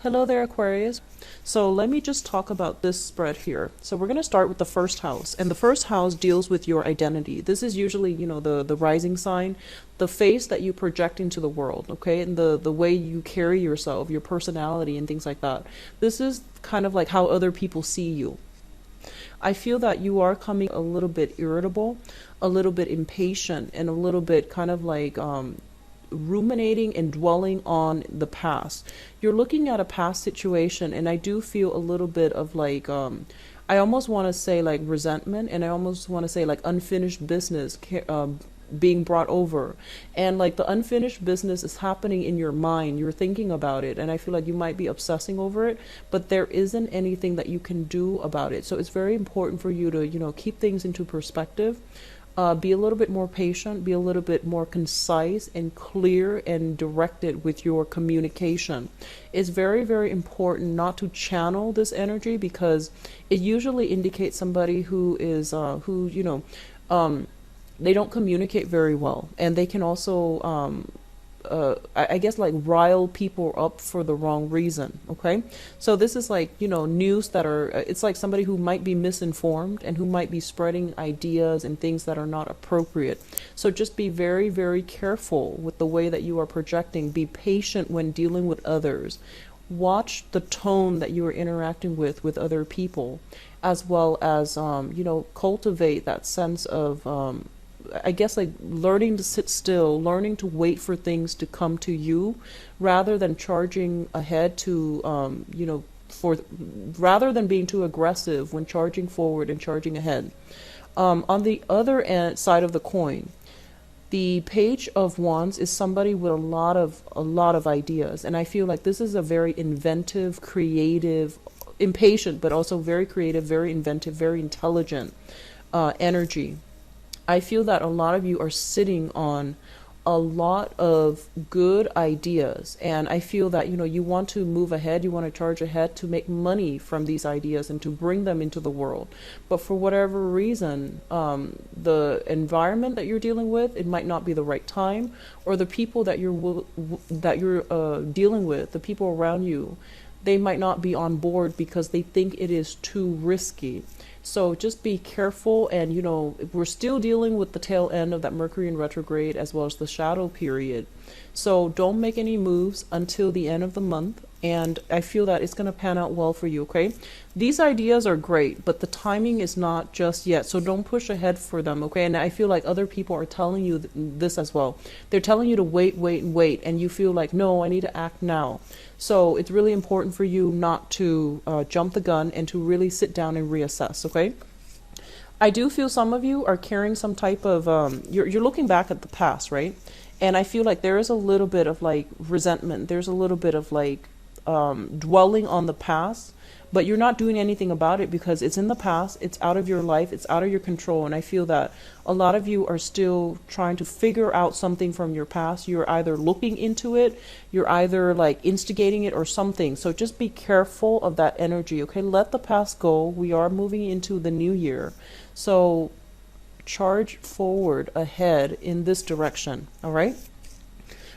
Hello there, Aquarius. So let me just talk about this spread here. So we're going to start with the first house, and the first house deals with your identity. This is usually, the rising sign, the face that you project into the world, okay? And the way you carry yourself, your personality and things like that. This is kind of like how other people see you. I feel that you are coming a little bit irritable, a little bit impatient, and a little bit kind of like ruminating and dwelling on the past. You're looking at a past situation, and I do feel a little bit of like I almost want to say like resentment, and I almost want to say like unfinished business being brought over, and like the unfinished business is happening in your mind. You're thinking about it, and I feel like you might be obsessing over it, but there isn't anything that you can do about it. So it's very important for you to keep things into perspective. Be a little bit more patient, be a little bit more concise and clear and directed with your communication. It's very, very important not to channel this energy, because it usually indicates somebody who is, they don't communicate very well. And they can also, I guess, like rile people up for the wrong reason. Okay, so this is like news that are, it's like somebody who might be misinformed and who might be spreading ideas and things that are not appropriate. So just be very, very careful with the way that you are projecting. Be patient when dealing with others. Watch the tone that you are interacting with other people, as well as cultivate that sense of I guess like learning to sit still, learning to wait for things to come to you, rather than charging ahead to, rather than being too aggressive when charging forward and charging ahead. On the other side of the coin, the Page of Wands is somebody with a lot of ideas, and I feel like this is a very inventive, creative, impatient, but also very creative, very inventive, very intelligent energy. I feel that a lot of you are sitting on a lot of good ideas, and I feel that you want to move ahead, you want to charge ahead to make money from these ideas and to bring them into the world. But for whatever reason, the environment that you're dealing with, it might not be the right time, or the people that you're dealing with, the people around you, they might not be on board because they think it is too risky. So just be careful, and we're still dealing with the tail end of that Mercury in retrograde, as well as the shadow period. So don't make any moves until the end of the month, and I feel that it's going to pan out well for you, okay? These ideas are great, but the timing is not just yet, so don't push ahead for them, okay? And I feel like other people are telling you this as well. They're telling you to wait, wait, and wait, and you feel like, no, I need to act now. So it's really important for you not to jump the gun, and to really sit down and reassess, okay? I do feel some of you are carrying some type of, you're looking back at the past, right? And I feel like there is a little bit of like resentment. There's a little bit of like dwelling on the past, but you're not doing anything about it because it's in the past, it's out of your life, it's out of your control. And I feel that a lot of you are still trying to figure out something from your past. You're either looking into it, you're either like instigating it or something. So just be careful of that energy, okay? Let the past go. We are moving into the new year. So charge forward ahead in this direction, all right?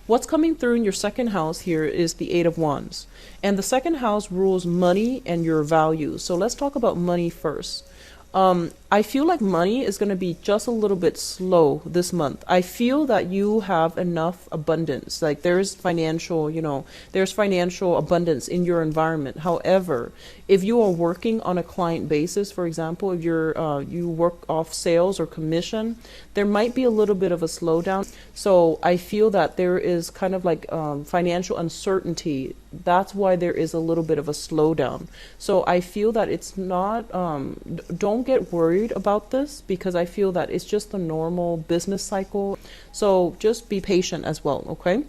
What's coming through in your second house here is the Eight of Wands. And the second house rules money and your values. So let's talk about money first. I feel like money is going to be just a little bit slow this month. I feel that you have enough abundance. Like there's financial abundance in your environment. However, if you are working on a client basis, for example, if you work off sales or commission, there might be a little bit of a slowdown. So I feel that there is kind of like financial uncertainty. That's why there is a little bit of a slowdown. So I feel that it's not, don't get worried about this, because I feel that it's just the normal business cycle. So just be patient as well, okay?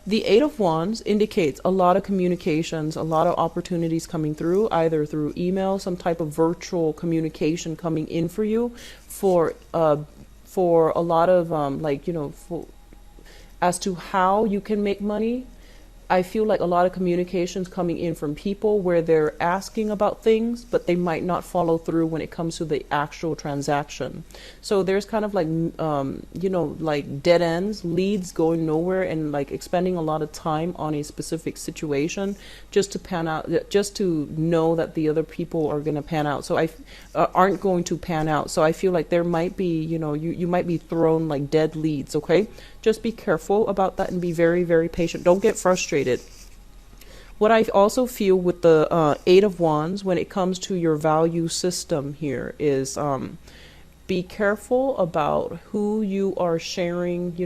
The Eight of Wands indicates a lot of communications, a lot of opportunities coming through, either through email, some type of virtual communication coming in for you for a lot of as to how you can make money. I feel like a lot of communications coming in from people where they're asking about things, but they might not follow through when it comes to the actual transaction. So there's kind of like, like dead ends, leads going nowhere, and like expending a lot of time on a specific situation just to pan out, just to know that the other people are going to pan out. So aren't going to pan out. So I feel like there might be, you might be thrown like dead leads. Okay. Just be careful about that and be very, very patient. Don't get frustrated. What I also feel with the Eight of Wands when it comes to your value system here is be careful about who you are sharing,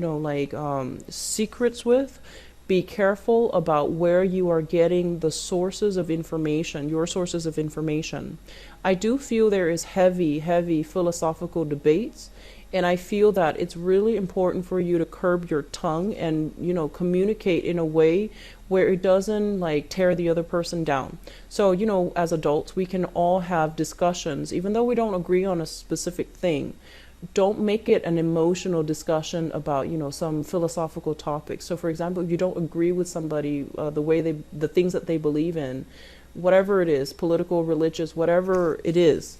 secrets with. Be careful about where you are getting the sources of information, your sources of information. I do feel there is heavy, heavy philosophical debates. And I feel that it's really important for you to curb your tongue and, communicate in a way where it doesn't like tear the other person down. So, as adults, we can all have discussions, even though we don't agree on a specific thing. Don't make it an emotional discussion about, some philosophical topic. So, for example, if you don't agree with somebody, the things that they believe in, whatever it is, political, religious, whatever it is,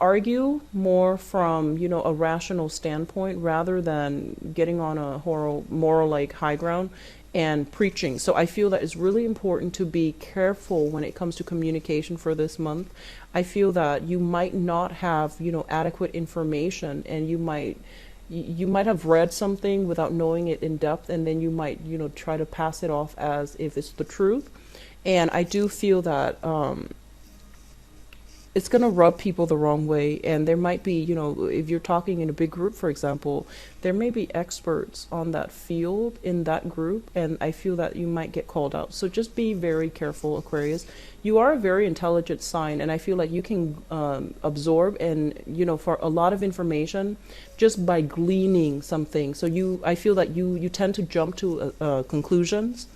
argue more from a rational standpoint rather than getting on a moral like high ground and preaching. So I feel that it's really important to be careful when it comes to communication for this month. I feel that you might not have adequate information, and you might have read something without knowing it in depth, and then you might try to pass it off as if it's the truth. And I do feel that it's going to rub people the wrong way. And there might be, if you're talking in a big group, for example, there may be experts on that field in that group, and I feel that you might get called out. So just be very careful, Aquarius. You are a very intelligent sign, and I feel like you can absorb and, for a lot of information just by gleaning something. So I feel that you tend to jump to conclusions.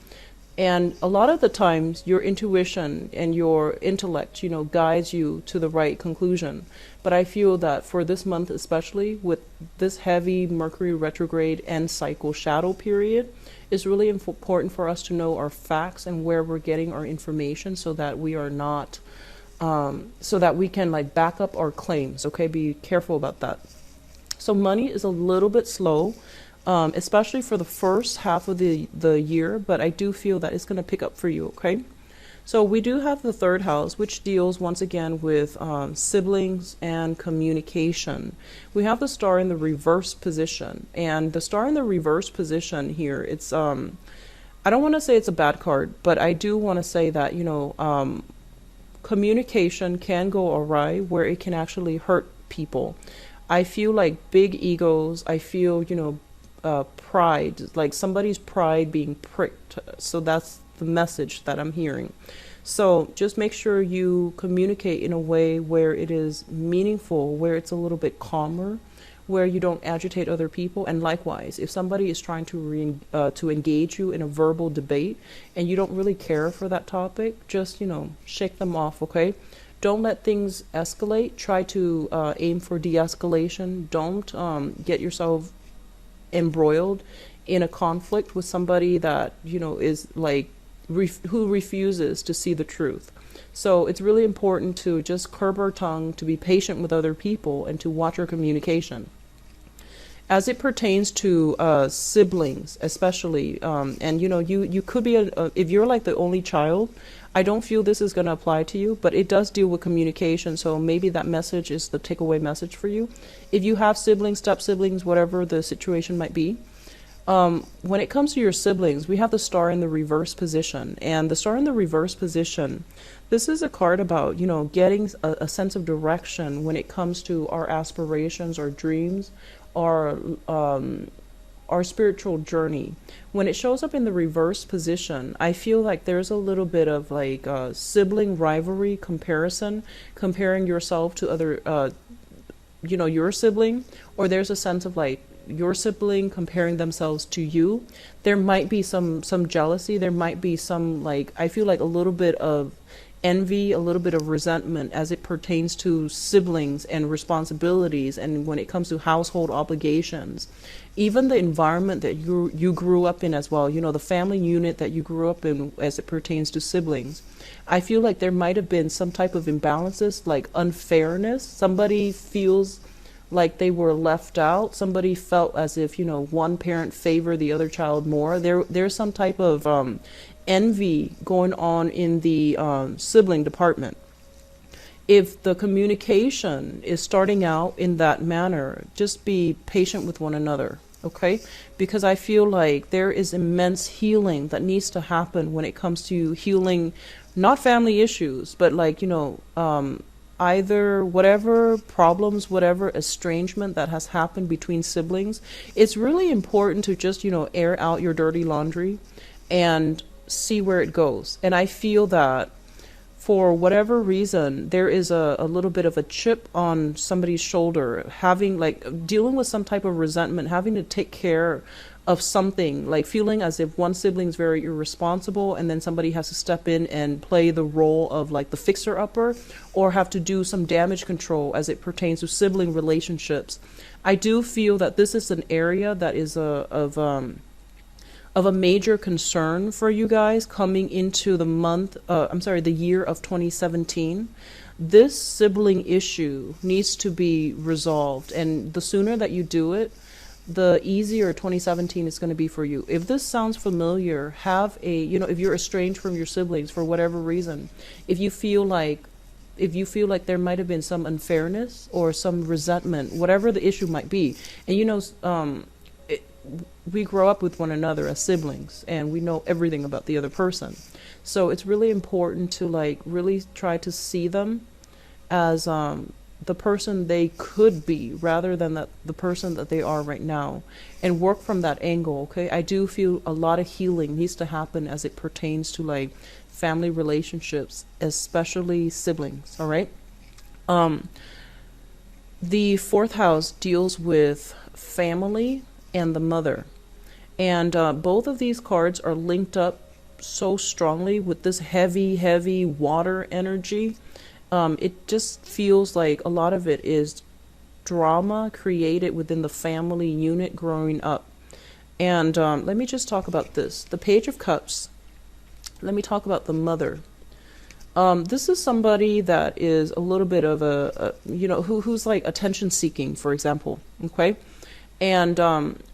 And a lot of the times your intuition and your intellect, guides you to the right conclusion. But I feel that for this month, especially with this heavy Mercury retrograde and cycle shadow period, it's really important for us to know our facts and where we're getting our information so that we are not, so that we can like back up our claims. Okay, be careful about that. So money is a little bit slow. Especially for the first half of the year, but I do feel that it's going to pick up for you, okay? So we do have the third house, which deals once again with siblings and communication. We have the star in the reverse position, and the star in the reverse position here, it's, I don't want to say it's a bad card, but I do want to say that, communication can go awry where it can actually hurt people. I feel like big egos, I feel, pride, like somebody's pride being pricked. So that's the message that I'm hearing. So just make sure you communicate in a way where it is meaningful, where it's a little bit calmer, where you don't agitate other people. And likewise, if somebody is trying to engage you in a verbal debate and you don't really care for that topic, just, shake them off, okay? Don't let things escalate. Try to aim for de-escalation. Don't get yourself embroiled in a conflict with somebody that is like who refuses to see the truth. So it's really important to just curb our tongue, to be patient with other people, and to watch our communication. As it pertains to siblings, especially, and you could be if you're like the only child, I don't feel this is going to apply to you, but it does deal with communication, so maybe that message is the takeaway message for you. If you have siblings, step-siblings, whatever the situation might be, when it comes to your siblings, we have the star in the reverse position, and the star in the reverse position, this is a card about, getting a sense of direction when it comes to our aspirations, our dreams, our spiritual journey. When it shows up in the reverse position, I feel like there's a little bit of like sibling rivalry comparison, comparing yourself to other, your sibling, or there's a sense of like your sibling comparing themselves to you. There might be some jealousy. There might be some like, I feel like a little bit of envy, a little bit of resentment as it pertains to siblings and responsibilities, and when it comes to household obligations, even the environment that you grew up in as well, you know, the family unit that you grew up in as it pertains to siblings. I feel like there might have been some type of imbalances, like unfairness. Somebody feels like they were left out. Somebody felt as if, you know, one parent favored the other child more. There's some type of envy going on in the sibling department. If the communication is starting out in that manner, just be patient with one another, okay? Because I feel like there is immense healing that needs to happen when it comes to healing, not family issues, but like, you know, either whatever problems, whatever estrangement that has happened between siblings. It's really important to just, you know, air out your dirty laundry and see where it goes. And I feel that for whatever reason, there is a little bit of a chip on somebody's shoulder, having like dealing with some type of resentment, having to take care of something, like feeling as if one sibling is very irresponsible and then somebody has to step in and play the role of like the fixer-upper, or have to do some damage control as it pertains to sibling relationships. I do feel that this is an area that is of a major concern for you guys coming into the year of 2017. This sibling issue needs to be resolved, and the sooner that you do it, the easier 2017 is going to be for you. If this sounds familiar, have a, you know, if you're estranged from your siblings for whatever reason, if you feel like there might have been some unfairness or some resentment, whatever the issue might be, and you know, we grow up with one another as siblings and we know everything about the other person. So it's really important to like really try to see them as the person they could be rather than the person that they are right now, and work from that angle, okay? I do feel a lot of healing needs to happen as it pertains to like family relationships, especially siblings, all right? The fourth house deals with family and the mother. And both of these cards are linked up so strongly with this heavy water energy. It just feels like a lot of it is drama created within the family unit growing up. And let me just talk about this. The Page of Cups. Let me talk about the mother. This is somebody that is a little bit of a you know, who's like attention seeking, for example, okay? And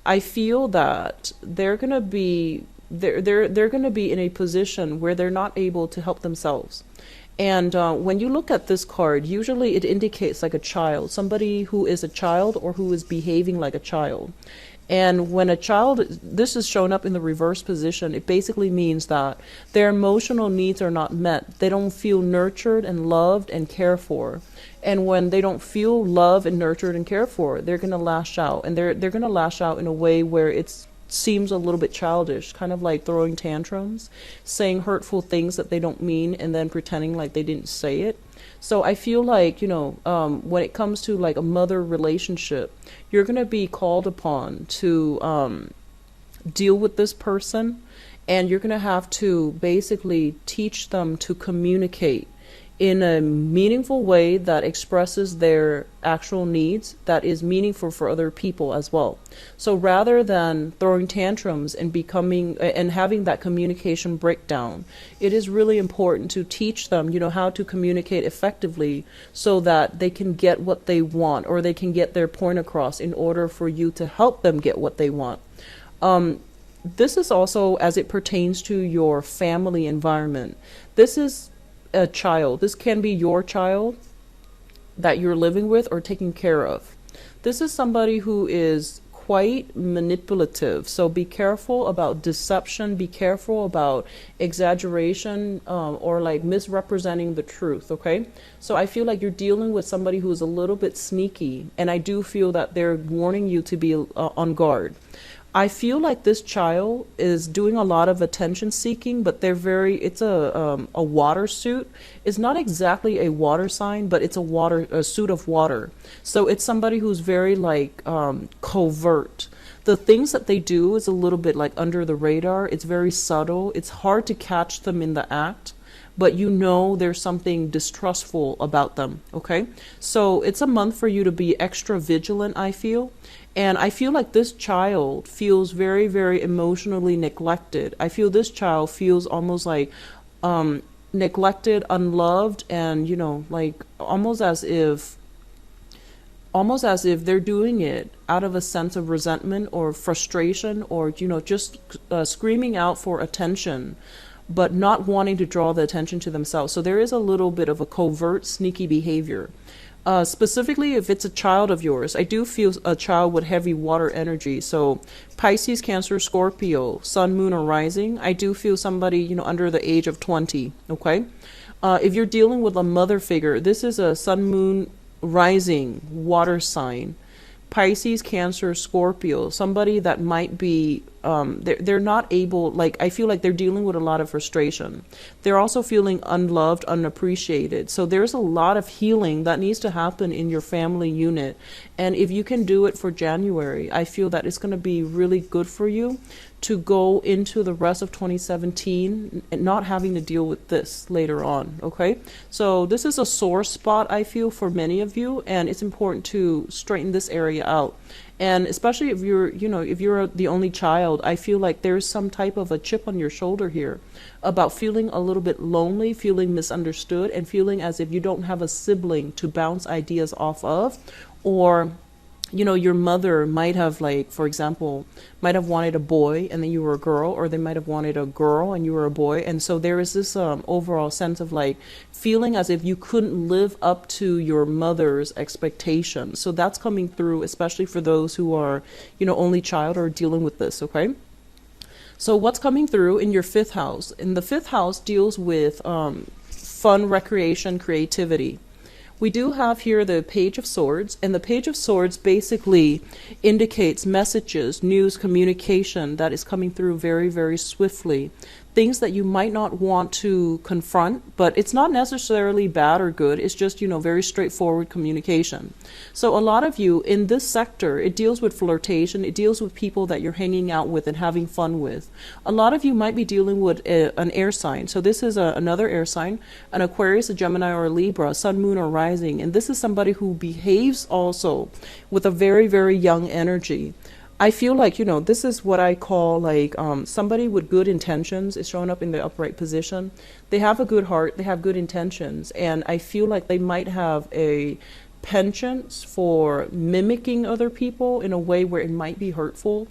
I feel that they're gonna be in a position where they're not able to help themselves. And when you look at this card, usually it indicates like a child, somebody who is a child or who is behaving like a child. And when a child, this is shown up in the reverse position, it basically means that their emotional needs are not met. They don't feel nurtured and loved and cared for. And when they don't feel loved and nurtured and cared for, they're going to lash out. And they're going to lash out in a way where it seems a little bit childish, kind of like throwing tantrums, saying hurtful things that they don't mean, and then pretending like they didn't say it. So I feel like, you know, when it comes to like a mother relationship, you're going to be called upon to deal with this person, and you're going to have to basically teach them to communicate in a meaningful way that expresses their actual needs, that is meaningful for other people as well. So rather than throwing tantrums and having that communication breakdown, it is really important to teach them, you know, how to communicate effectively so that they can get what they want, or they can get their point across in order for you to help them get what they want. This is also as it pertains to your family environment. This is a child. This can be your child that you're living with or taking care of. This is somebody who is quite manipulative, so be careful about deception, be careful about exaggeration, or like misrepresenting the truth, okay? So I feel like you're dealing with somebody who's a little bit sneaky, and I do feel that they're warning you to be on guard. I feel like this child is doing a lot of attention seeking, but it's a water suit. It's not exactly a water sign, but it's a suit of water. So it's somebody who's very like covert. The things that they do is a little bit like under the radar. It's very subtle. It's hard to catch them in the act, but you know there's something distrustful about them, okay? So it's a month for you to be extra vigilant, I feel. And I feel like this child feels very, very emotionally neglected. I feel this child feels almost like neglected, unloved, and, you know, like almost as if they're doing it out of a sense of resentment or frustration, or, you know, just screaming out for attention, but not wanting to draw the attention to themselves. So there is a little bit of a covert, sneaky behavior. Specifically, if it's a child of yours, I do feel a child with heavy water energy. So Pisces, Cancer, Scorpio, Sun, Moon, or Rising, I do feel somebody, you know, under the age of 20, okay? If you're dealing with a mother figure, this is a Sun, Moon, Rising, water sign. Pisces, Cancer, Scorpio, somebody that might be, they're not able, like, I feel like they're dealing with a lot of frustration. They're also feeling unloved, unappreciated. So there's a lot of healing that needs to happen in your family unit. And if you can do it for January, I feel that it's going to be really good for you to go into the rest of 2017 and not having to deal with this later on, okay? So this is a sore spot, I feel, for many of you, and it's important to straighten this area out. And especially if you're, you know, if you're the only child, I feel like there's some type of a chip on your shoulder here about feeling a little bit lonely, feeling misunderstood, and feeling as if you don't have a sibling to bounce ideas off of, or, you know, your mother might have, like, for example, might have wanted a boy and then you were a girl, or they might have wanted a girl and you were a boy. And so there is this overall sense of, like, feeling as if you couldn't live up to your mother's expectations. So that's coming through, especially for those who are, you know, only child or dealing with this, okay? So what's coming through in your fifth house? And the fifth house deals with fun, recreation, creativity. We do have here the Page of Swords, and the Page of Swords basically indicates messages, news, communication that is coming through very, very swiftly. Things that you might not want to confront, but it's not necessarily bad or good. It's just, you know, very straightforward communication. So a lot of you in this sector, it deals with flirtation. It deals with people that you're hanging out with and having fun with. A lot of you might be dealing with an air sign. So this is another air sign, an Aquarius, a Gemini, or a Libra, Sun, Moon, or Rising. And this is somebody who behaves also with a very, very young energy. I feel like, you know, this is what I call, like, somebody with good intentions is showing up in the upright position. They have a good heart, they have good intentions, and I feel like they might have a penchant for mimicking other people in a way where it might be hurtful.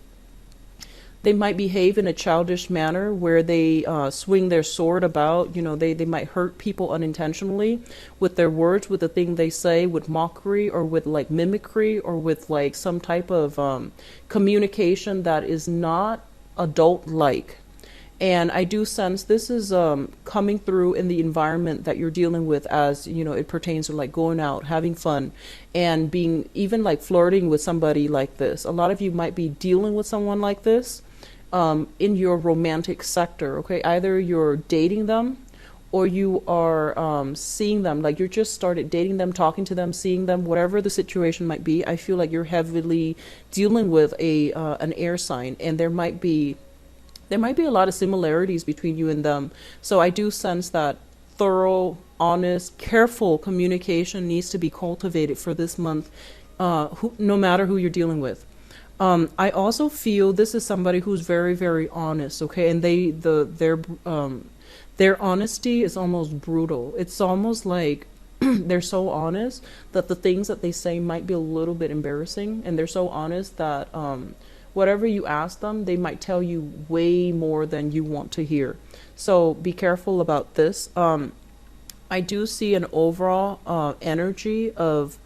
They might behave in a childish manner where they swing their sword about, you know, they might hurt people unintentionally with their words, with the thing they say, with mockery, or with, like, mimicry, or with, like, some type of communication that is not adult-like. And I do sense this is coming through in the environment that you're dealing with, as, you know, it pertains to, like, going out, having fun, and being even, like, flirting with somebody like this. A lot of you might be dealing with someone like this in your romantic sector, okay? Either you're dating them, or you are seeing them, like, you just started dating them, talking to them, seeing them, whatever the situation might be. I feel like you're heavily dealing with an air sign, and there might be a lot of similarities between you and them. So I do sense that thorough, honest, careful communication needs to be cultivated for this month, no matter who you're dealing with. I also feel this is somebody who's very, very honest, okay? And their honesty is almost brutal. It's almost like they're so honest that the things that they say might be a little bit embarrassing, and they're so honest that whatever you ask them, they might tell you way more than you want to hear. So be careful about this. I do see an overall energy of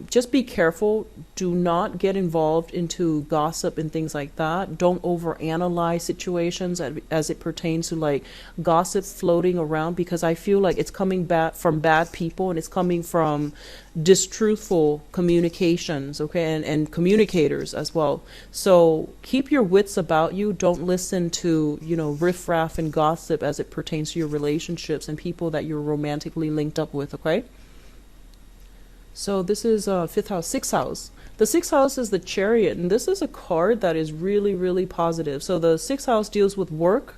just be careful. Do not get involved into gossip and things like that. Don't overanalyze situations as it pertains to, like, gossip floating around, because I feel like it's coming back from bad people, and it's coming from distruthful communications, okay, and communicators as well. So keep your wits about you. Don't listen to, you know, riffraff and gossip as it pertains to your relationships and people that you're romantically linked up with, okay? So this is fifth house, sixth house. The sixth house is the Chariot, and this is a card that is really, really positive. So the sixth house deals with work,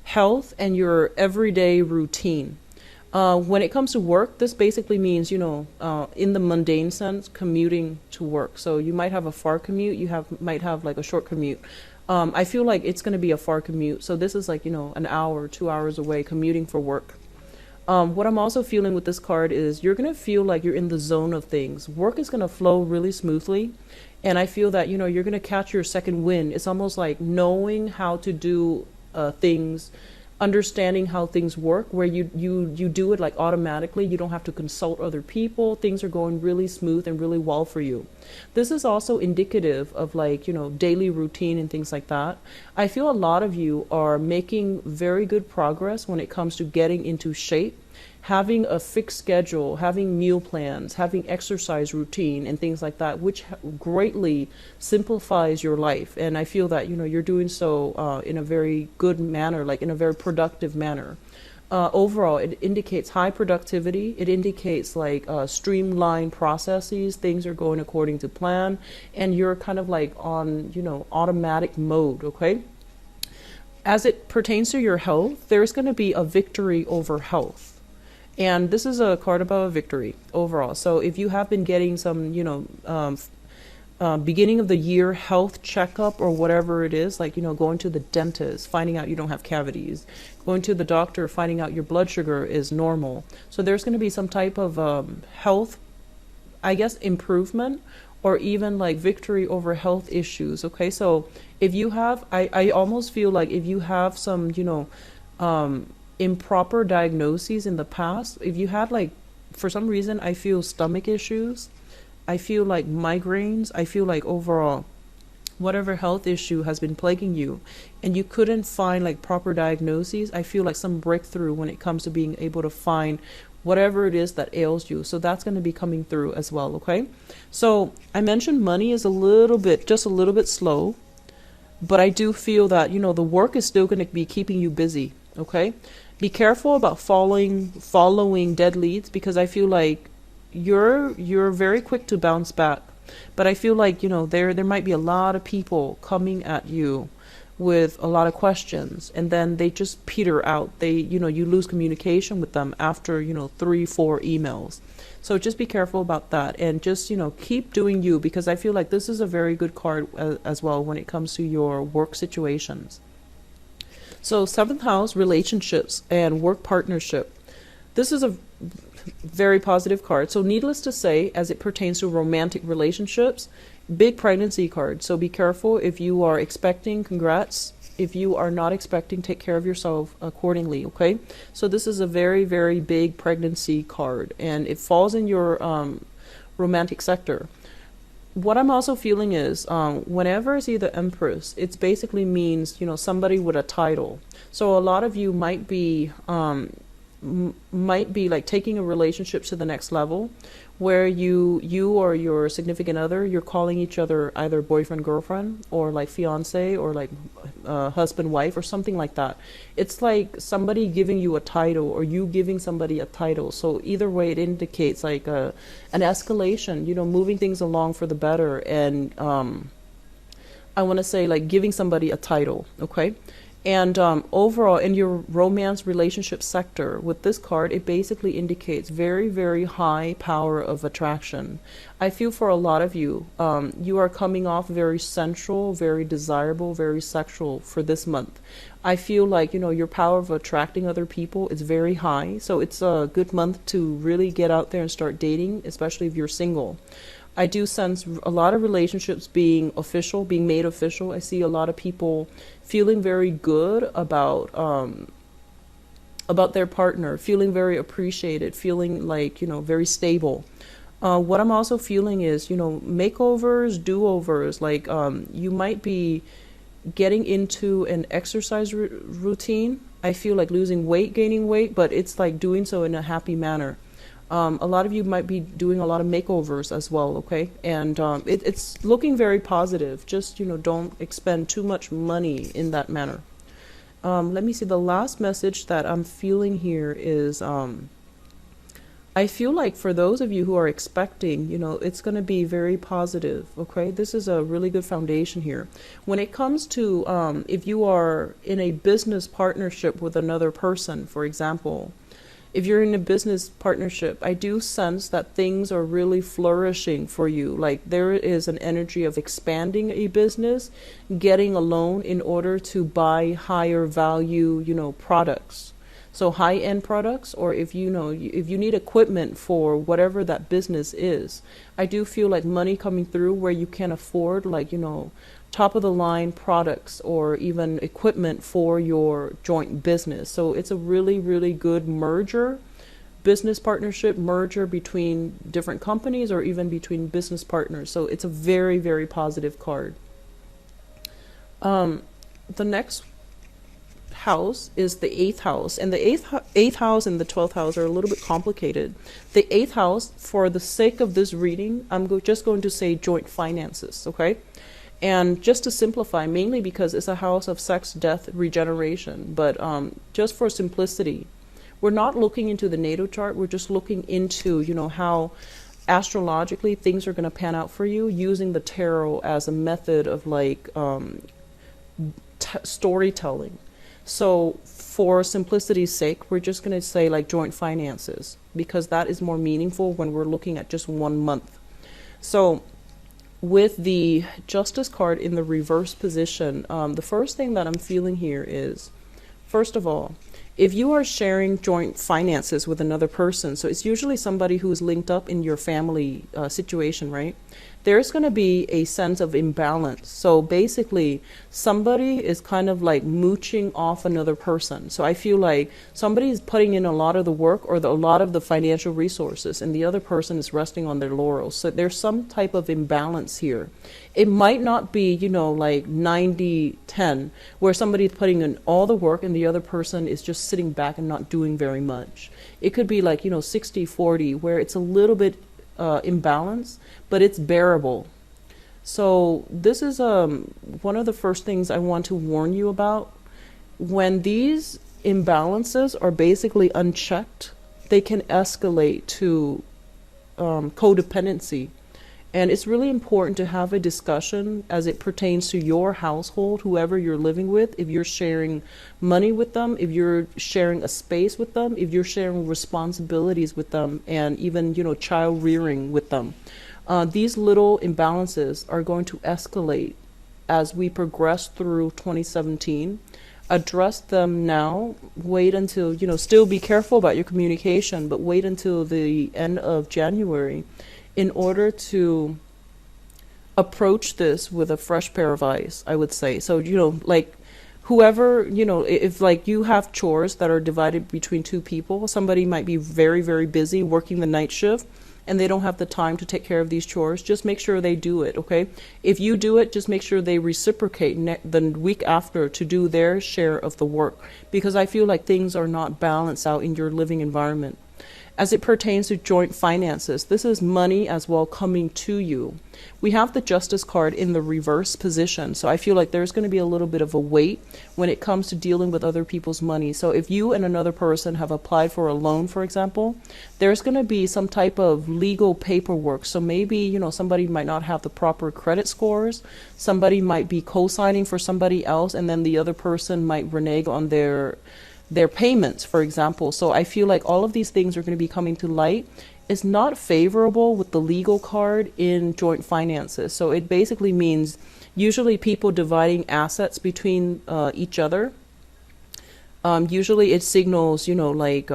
health, and your everyday routine. When it comes to work, this basically means, in the mundane sense, commuting to work. So you might have a far commute, might have like a short commute. I feel like it's going to be a far commute. So this is like, an hour, 2 hours away commuting for work. What I'm also feeling with this card is you're going to feel like you're in the zone of things. Work is going to flow really smoothly. And I feel that, you're going to catch your second wind. It's almost like knowing how to do things, understanding how things work, where you do it like automatically. You don't have to consult other people. Things are going really smooth and really well for you. This is also indicative of like, daily routine and things like that. I feel a lot of you are making very good progress when it comes to getting into shape, having a fixed schedule, having meal plans, having exercise routine and things like that, which greatly simplifies your life. And I feel that, you're doing so in a very good manner, like in a very productive manner. Overall, it indicates high productivity. It indicates like streamlined processes. Things are going according to plan, and you're kind of like on, automatic mode, okay? As it pertains to your health, there's going to be a victory over health. And this is a card about a victory overall. So if you have been getting some, beginning of the year health checkup or whatever it is, like, going to the dentist, finding out you don't have cavities, going to the doctor, finding out your blood sugar is normal. So there's going to be some type of health, I guess, improvement, or even like victory over health issues. Okay, so if you have, I almost feel like if you have some, improper diagnoses in the past, if you had like, for some reason, I feel stomach issues, I feel like migraines, I feel like overall whatever health issue has been plaguing you and you couldn't find like proper diagnoses, I feel like some breakthrough when it comes to being able to find whatever it is that ails you. So that's going to be coming through as well. Okay, so I mentioned money is just a little bit slow, but I do feel that, the work is still going to be keeping you busy. Okay, be careful about following dead leads, because I feel like you're very quick to bounce back. But I feel like, there might be a lot of people coming at you with a lot of questions, and then they just peter out. You lose communication with them after, 3-4 emails. So just be careful about that, and just, keep doing you, because I feel like this is a very good card as well when it comes to your work situations. So 7th house, relationships and work partnership. This is a very positive card. So needless to say, as it pertains to romantic relationships, big pregnancy card. So be careful if you are expecting, congrats. If you are not expecting, take care of yourself accordingly, okay? So this is a very, very big pregnancy card, and it falls in your romantic sector. What I'm also feeling is whenever I see the Empress, it basically means, somebody with a title. So a lot of you might be like taking a relationship to the next level, where you or your significant other, you're calling each other either boyfriend, girlfriend, or like fiance, or like husband, wife, or something like that. It's like somebody giving you a title, or you giving somebody a title. So either way, it indicates like an escalation, moving things along for the better. And I want to say like giving somebody a title, okay? And overall, in your romance relationship sector, with this card, it basically indicates very, very high power of attraction. I feel for a lot of you, you are coming off very sensual, very desirable, very sexual for this month. I feel like, your power of attracting other people is very high. So it's a good month to really get out there and start dating, especially if you're single. I do sense a lot of relationships being official, being made official. I see a lot of people feeling very good about their partner, feeling very appreciated, feeling like, very stable. What I'm also feeling is, makeovers, do-overs, like you might be getting into an exercise routine. I feel like losing weight, gaining weight, but it's like doing so in a happy manner. A lot of you might be doing a lot of makeovers as well, okay? And it's looking very positive. Just, don't expend too much money in that manner. Let me see. The last message that I'm feeling here is I feel like for those of you who are expecting, it's going to be very positive. Okay, this is a really good foundation here. When it comes to if you are in a business partnership with another person, for example, if you're in a business partnership, I do sense that things are really flourishing for you. Like there is an energy of expanding a business, getting a loan in order to buy higher value, products. So high-end products, or if if you need equipment for whatever that business is, I do feel like money coming through where you can afford like, top of the line products or even equipment for your joint business. So it's a really, really good business partnership merger between different companies or even between business partners. So it's a very, very positive card. The next house is the eighth house, and the eighth house and the 12th house are a little bit complicated. The eighth house, for the sake of this reading, I'm just going to say joint finances, okay? And just to simplify, mainly because it's a house of sex, death, regeneration, but just for simplicity, we're not looking into the natal chart, we're just looking into, how astrologically things are going to pan out for you using the tarot as a method of like storytelling. So for simplicity's sake, we're just going to say like joint finances, because that is more meaningful when we're looking at just 1 month. So with the Justice card in the reverse position, the first thing that I'm feeling here is, first of all, if you are sharing joint finances with another person, so it's usually somebody who is linked up in your family situation, right? There's going to be a sense of imbalance. So basically, somebody is kind of like mooching off another person. So I feel like somebody is putting in a lot of the work or a lot of the financial resources, and the other person is resting on their laurels. So there's some type of imbalance here. It might not be, like 90-10, where somebody's putting in all the work and the other person is just sitting back and not doing very much. It could be like, 60-40, where it's a little bit imbalance, but it's bearable. So this is one of the first things I want to warn you about. When these imbalances are basically unchecked, they can escalate to codependency. And it's really important to have a discussion as it pertains to your household, whoever you're living with, if you're sharing money with them, if you're sharing a space with them, if you're sharing responsibilities with them, and even, child rearing with them. These little imbalances are going to escalate as we progress through 2017. Address them now. Wait until, still be careful about your communication, but wait until the end of January in order to approach this with a fresh pair of eyes, I would say. So, like whoever, if like you have chores that are divided between two people, somebody might be very, very busy working the night shift and they don't have the time to take care of these chores, just make sure they do it, okay? If you do it, just make sure they reciprocate the week after to do their share of the work, because I feel like things are not balanced out in your living environment. As it pertains to joint finances, this is money as well coming to you. We have the Justice card in the reverse position, so I feel like there's going to be a little bit of a weight when it comes to dealing with other people's money. So if you and another person have applied for a loan, for example, there's going to be some type of legal paperwork. So maybe, somebody might not have the proper credit scores. Somebody might be co-signing for somebody else, and then the other person might renege on their payments, for example. So I feel like all of these things are going to be coming to light. It's not favorable with the legal card in joint finances. So it basically means usually people dividing assets between each other. Usually it signals, like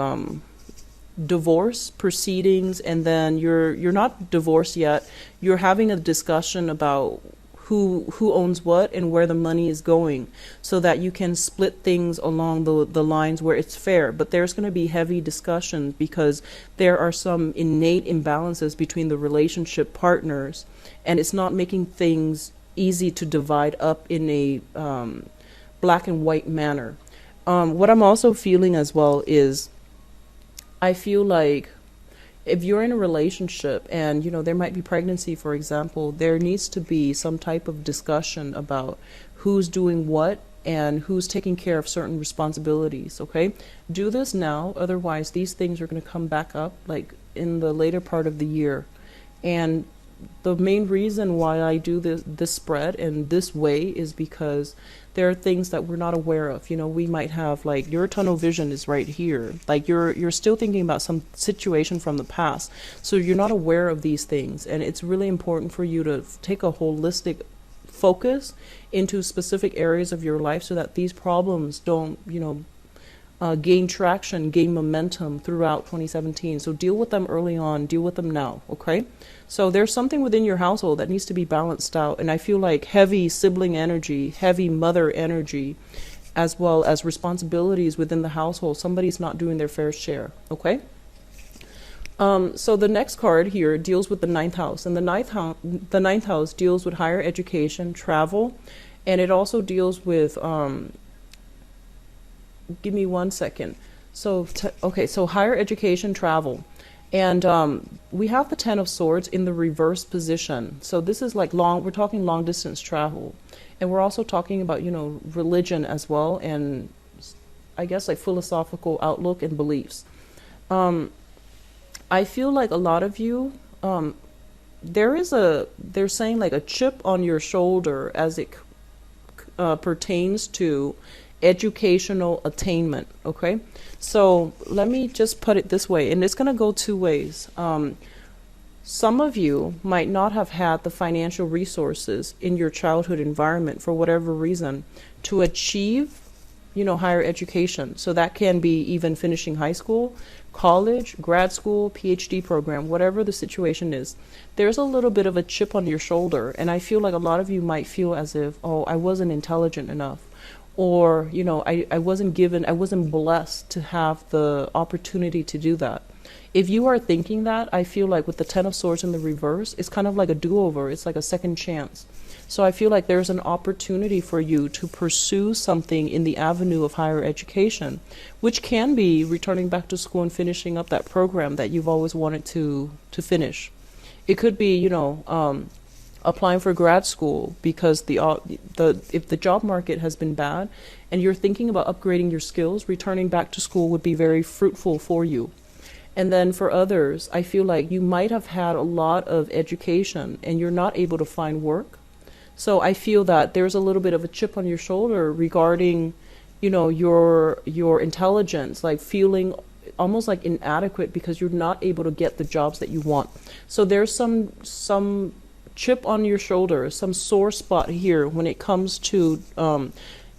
divorce proceedings, and then you're not divorced yet. You're having a discussion about who owns what and where the money is going, so that you can split things along the lines where it's fair. But there's going to be heavy discussion because there are some innate imbalances between the relationship partners, and it's not making things easy to divide up in a black and white manner. What I'm also feeling as well is, I feel like if you're in a relationship and, there might be pregnancy, for example, there needs to be some type of discussion about who's doing what and who's taking care of certain responsibilities, okay? Do this now, otherwise these things are going to come back up like in the later part of the year. And the main reason why I do this spread in this way is because there are things that we're not aware of. You know, we might have, like, your tunnel vision is right here. Like, you're still thinking about some situation from the past, so you're not aware of these things. And it's really important for you to take a holistic focus into specific areas of your life so that these problems don't, you know, gain traction, gain momentum throughout 2017. So deal with them early on, deal with them now, okay? So there's something within your household that needs to be balanced out, and I feel like heavy sibling energy, heavy mother energy, as well as responsibilities within the household. Somebody's not doing their fair share, okay? So the next card here deals with the ninth house, and the ninth house deals with higher education, travel, and it also deals with give me one second. So, okay, so higher education, travel. And we have the Ten of Swords in the reverse position. So this is like we're talking long distance travel. And we're also talking about, you know, religion as well, and I guess like philosophical outlook and beliefs. I feel like a lot of you, they're saying like a chip on your shoulder as it pertains to educational attainment, okay? So let me just put it this way, and it's going to go two ways. Some of you might not have had the financial resources in your childhood environment for whatever reason to achieve, you know, higher education. So that can be even finishing high school, college, grad school, PhD program, whatever the situation is. There's a little bit of a chip on your shoulder, and I feel like a lot of you might feel as if, oh, I wasn't intelligent enough. Or, you know, I wasn't blessed to have the opportunity to do that. If you are thinking that, I feel like with the Ten of Swords in the reverse, it's kind of like a do-over. It's like a second chance. So I feel like there's an opportunity for you to pursue something in the avenue of higher education, which can be returning back to school and finishing up that program that you've always wanted to finish. It could be, you know, applying for grad school because if the job market has been bad and you're thinking about upgrading your skills, returning back to school would be very fruitful for you. And then for others, I feel like you might have had a lot of education and you're not able to find work. So I feel that there's a little bit of a chip on your shoulder regarding, you know, your intelligence, like feeling almost like inadequate because you're not able to get the jobs that you want. So there's some chip on your shoulder, some sore spot here when it comes to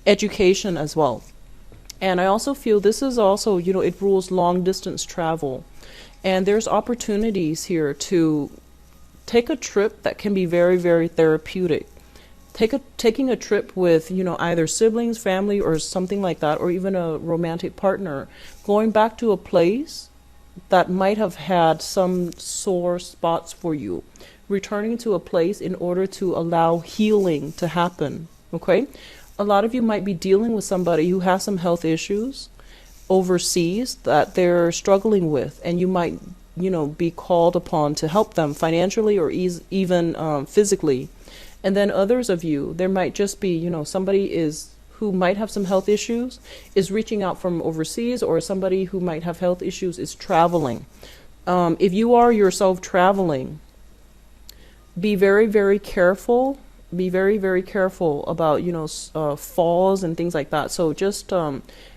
education as well. And I also feel this is also, you know, it rules long distance travel. And there's opportunities here to take a trip that can be very, very therapeutic. Taking a trip with, you know, either siblings, family, or something like that, or even a romantic partner, going back to a place that might have had some sore spots for you, returning to a place in order to allow healing to happen, okay? A lot of you might be dealing with somebody who has some health issues overseas that they're struggling with, and you might, you know, be called upon to help them financially or even physically. And then others of you, there might just be, you know, somebody who might have some health issues is reaching out from overseas, or somebody who might have health issues is traveling. If you are yourself traveling, be very, very careful. Be very, very careful about, you know, falls and things like that. So just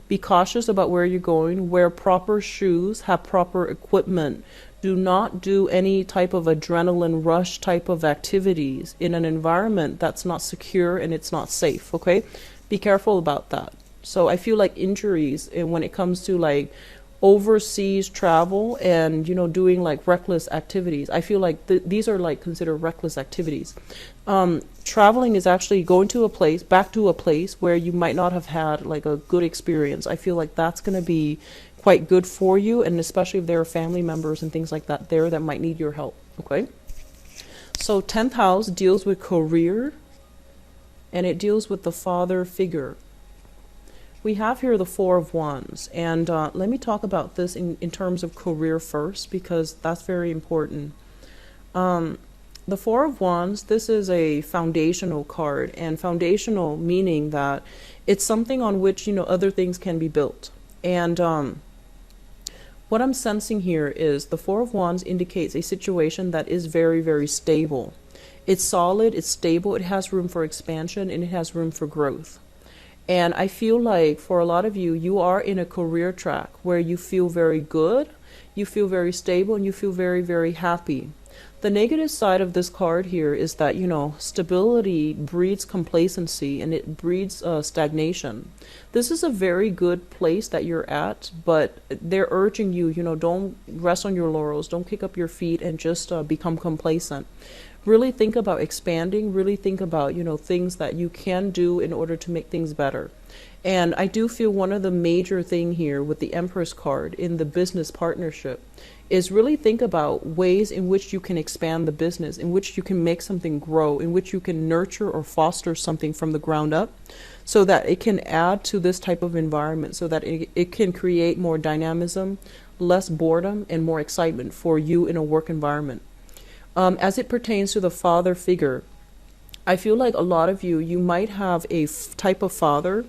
be cautious about where you're going. Wear proper shoes, have proper equipment. Do not do any type of adrenaline rush type of activities in an environment that's not secure and it's not safe, okay? Be careful about that. So I feel like injuries, and when it comes to like overseas travel and, you know, doing like reckless activities, I feel like these are like considered reckless activities. Traveling is actually going to a place, back to a place where you might not have had like a good experience. I feel like that's going to be quite good for you, and especially if there are family members and things like that there that might need your help, okay? So 10th house deals with career, and it deals with the father figure. We have here the Four of Wands, and let me talk about this in terms of career first, because that's very important. The Four of Wands, this is a foundational card, and foundational meaning that It's something on which, other things can be built. And what I'm sensing here is the Four of Wands indicates a situation that is very, very stable. It's solid, it's stable, it has room for expansion, and it has room for growth. And I feel like for a lot of you, you are in a career track where you feel very good, you feel very stable, and you feel very, very happy. The negative side of this card here is that, stability breeds complacency and it breeds stagnation. This is a very good place that you're at, but they're urging you, don't rest on your laurels, don't kick up your feet and just become complacent. Really think about expanding, really think about, things that you can do in order to make things better. And I do feel one of the major thing here with the Empress card in the business partnership is really think about ways in which you can expand the business, in which you can make something grow, in which you can nurture or foster something from the ground up so that it can add to this type of environment, so that it can create more dynamism, less boredom, and more excitement for you in a work environment. As it pertains to the father figure, I feel like a lot of you might have a type of father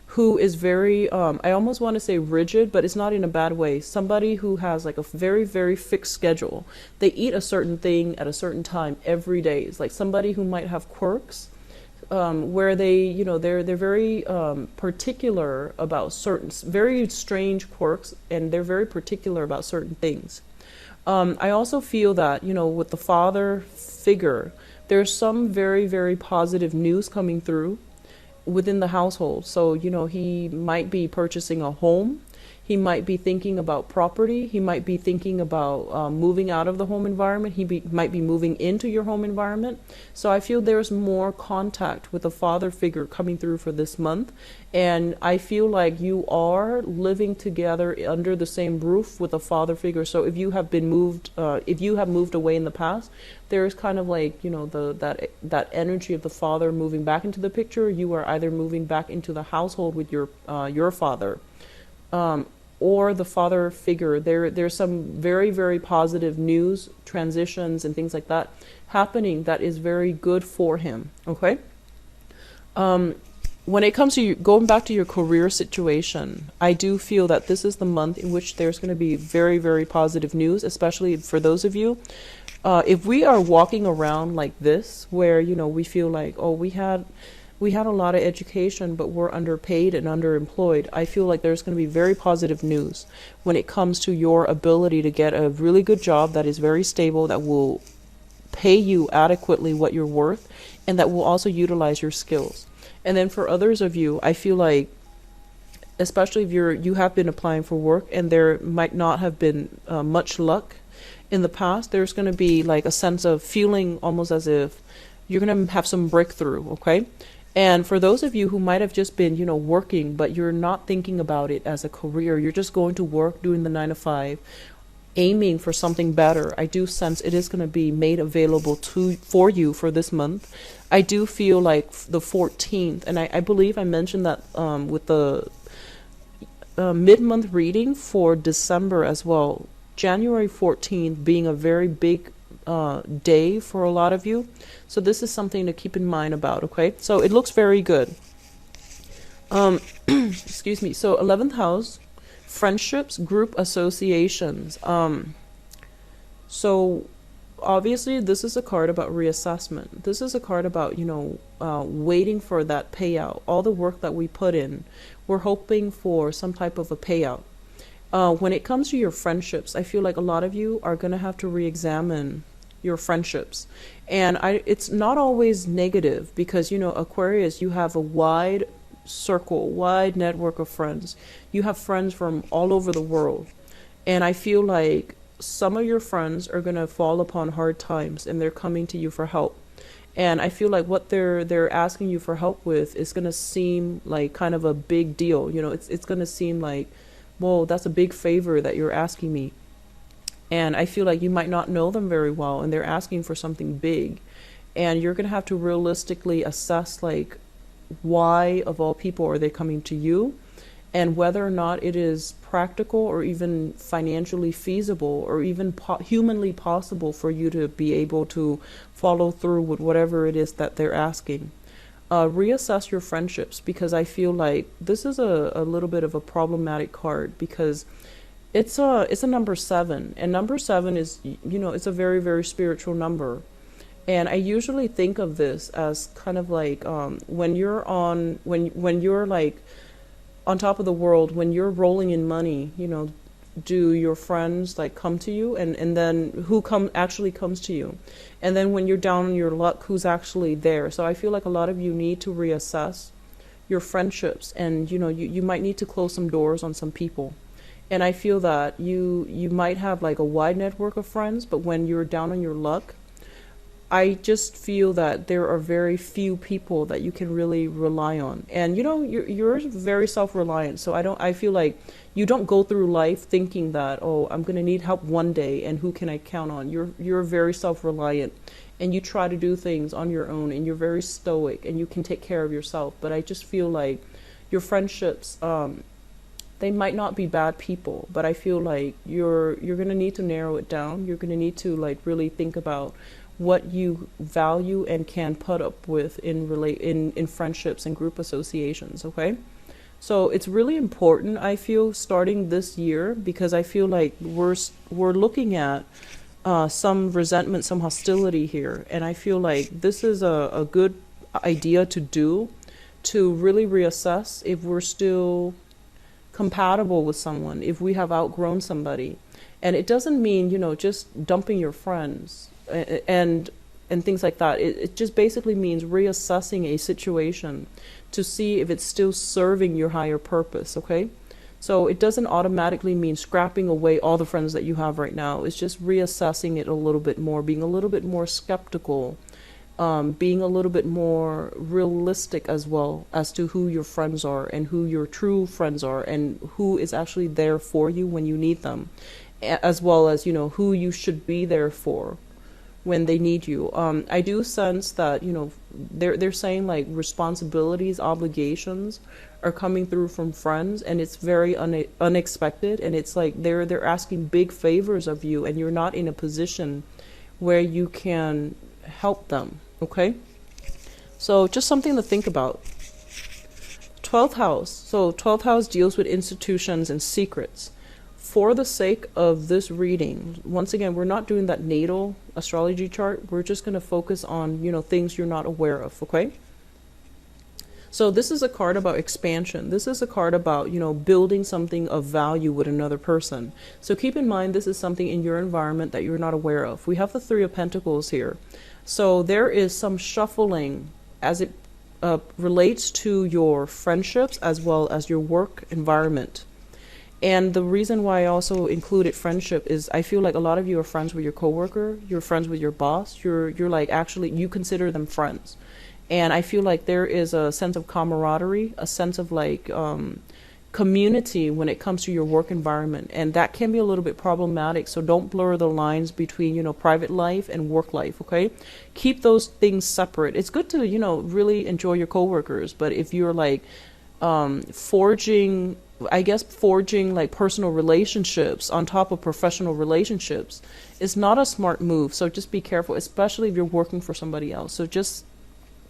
who is very, I almost want to say rigid, but it's not in a bad way. Somebody who has like a very, very fixed schedule. They eat a certain thing at a certain time every day. It's like somebody who might have quirks, where they, they're very particular about certain, very strange quirks, and they're very particular about certain things. I also feel that, with the father figure, there's some very, very positive news coming through within the household. So, he might be purchasing a home. He might be thinking about property. He might be thinking about moving out of the home environment. Might be moving into your home environment. So I feel there's more contact with a father figure coming through for this month. And I feel like you are living together under the same roof with a father figure. So if you have been moved, if you have moved away in the past, there's kind of like, that energy of the father moving back into the picture. You are either moving back into the household with your father. Or the father figure. There's some very, very positive news, transitions, and things like that happening that is very good for him. Okay. When it comes to going back to your career situation, I do feel that this is the month in which there's going to be very, very positive news, especially for those of you. If we are walking around like this, where, we feel like, oh, we had a lot of education, but we're underpaid and underemployed, I feel like there's going to be very positive news when it comes to your ability to get a really good job that is very stable, that will pay you adequately what you're worth, and that will also utilize your skills. And then for others of you, I feel like, especially if you have been applying for work and there might not have been much luck in the past, there's going to be like a sense of feeling almost as if you're going to have some breakthrough. Okay. And for those of you who might have just been, working, but you're not thinking about it as a career, you're just going to work, doing the 9 to 5, aiming for something better, I do sense it is going to be made available for you for this month. I do feel like the 14th, and I believe I mentioned that with the mid-month reading for December as well, January 14th being a very big day for a lot of you. So this is something to keep in mind about, okay? So it looks very good. Excuse me. So 11th house, friendships, group associations. So obviously this is a card about reassessment. This is a card about, waiting for that payout. All the work that we put in, we're hoping for some type of a payout. When it comes to your friendships, I feel like a lot of you are going to have to re-examine your friendships. And it's not always negative because, Aquarius, you have a wide circle, wide network of friends. You have friends from all over the world. And I feel like some of your friends are going to fall upon hard times and they're coming to you for help. And I feel like what they're asking you for help with is going to seem like kind of a big deal. It's going to seem like, whoa, that's a big favor that you're asking me. And I feel like you might not know them very well and they're asking for something big. And you're going to have to realistically assess, like, why of all people are they coming to you, and whether or not it is practical or even financially feasible or even humanly possible for you to be able to follow through with whatever it is that they're asking. reassess your friendships, because I feel like this is a little bit of a problematic card, because it's a number seven, and number seven is, it's a very, very spiritual number. And I usually think of this as kind of like, when you're like on top of the world, when you're rolling in money, do your friends like come to you, and then who actually comes to you? And then when you're down on your luck, who's actually there? So I feel like a lot of you need to reassess your friendships, and you might need to close some doors on some people. And I feel that you might have like a wide network of friends, but when you're down on your luck, I just feel that there are very few people that you can really rely on. And you're very self-reliant, so I feel like you don't go through life thinking that, oh, I'm going to need help one day and who can I count on. You're very self-reliant, and you try to do things on your own, and you're very stoic, and you can take care of yourself. But I just feel like your friendships, they might not be bad people, but I feel like you're going to need to narrow it down. You're going to need to like really think about what you value and can put up with in friendships and group associations. Okay, so it's really important, I feel, starting this year, because I feel like we're looking at some resentment, some hostility here, and I feel like this is a good idea to really reassess if we're still compatible with someone, if we have outgrown somebody. And it doesn't mean just dumping your friends and things like that. It just basically means reassessing a situation to see if it's still serving your higher purpose. Okay, so it doesn't automatically mean scrapping away all the friends that you have right now. It's just reassessing it a little bit more, being a little bit more skeptical, being a little bit more realistic as well as to who your friends are and who your true friends are and who is actually there for you when you need them, as well as who you should be there for when they need you. I do sense that they're saying like responsibilities, obligations are coming through from friends, and it's very unexpected, and it's like they're asking big favors of you, and you're not in a position where you can help them. Okay, so just something to think about. 12th house. So 12th house deals with institutions and secrets. For the sake of this reading, once again, we're not doing that natal astrology chart. We're just going to focus on, things you're not aware of, okay? So this is a card about expansion. This is a card about, building something of value with another person. So keep in mind, this is something in your environment that you're not aware of. We have the Three of Pentacles here. So there is some shuffling as it relates to your friendships as well as your work environment. And the reason why I also included friendship is I feel like a lot of you are friends with your coworker, you're friends with your boss, you're like actually you consider them friends. And I feel like there is a sense of camaraderie, a sense of like community when it comes to your work environment, and that can be a little bit problematic. So don't blur the lines between private life and work life. Okay, keep those things separate. It's good to really enjoy your coworkers, but if you're like forging like personal relationships on top of professional relationships is not a smart move. So just be careful, especially if you're working for somebody else. So just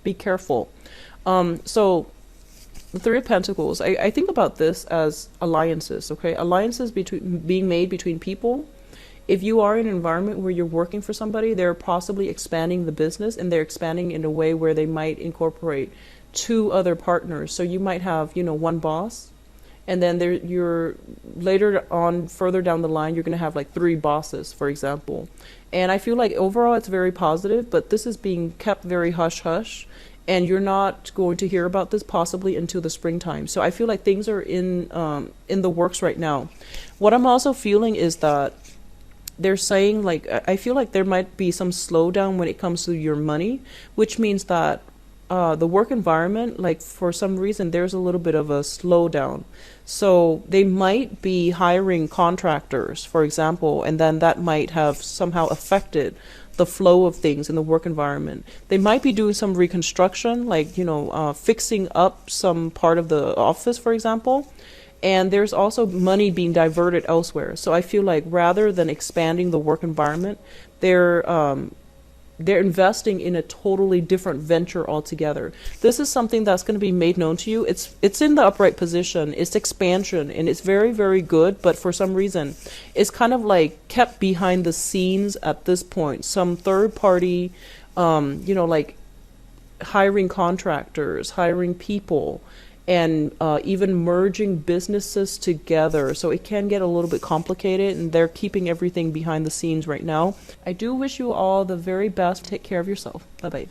be careful. So the Three of Pentacles, I think about this as alliances, okay? Alliances being made between people. If you are in an environment where you're working for somebody, they're possibly expanding the business, and they're expanding in a way where they might incorporate 2 other partners. So you might have, one boss, and then you're later on, further down the line, you're going to have like 3 bosses, for example. And I feel like overall it's very positive, but this is being kept very hush-hush, and you're not going to hear about this possibly until the springtime. So I feel like things are in the works right now. What I'm also feeling is that they're saying, like, I feel like there might be some slowdown when it comes to your money, which means that the work environment, like for some reason, there's a little bit of a slowdown. So they might be hiring contractors, for example, and then that might have somehow affected the flow of things in the work environment. They might be doing some reconstruction, like, fixing up some part of the office, for example. And there's also money being diverted elsewhere. So I feel like rather than expanding the work environment, they're they're investing in a totally different venture altogether. This is something that's going to be made known to you. It's in the upright position. It's expansion, and it's very, very good, but for some reason, it's kind of like kept behind the scenes at this point. Some third party, like hiring contractors, hiring people, and even merging businesses together. So it can get a little bit complicated, and they're keeping everything behind the scenes right now. I do wish you all the very best. Take care of yourself. Bye-bye.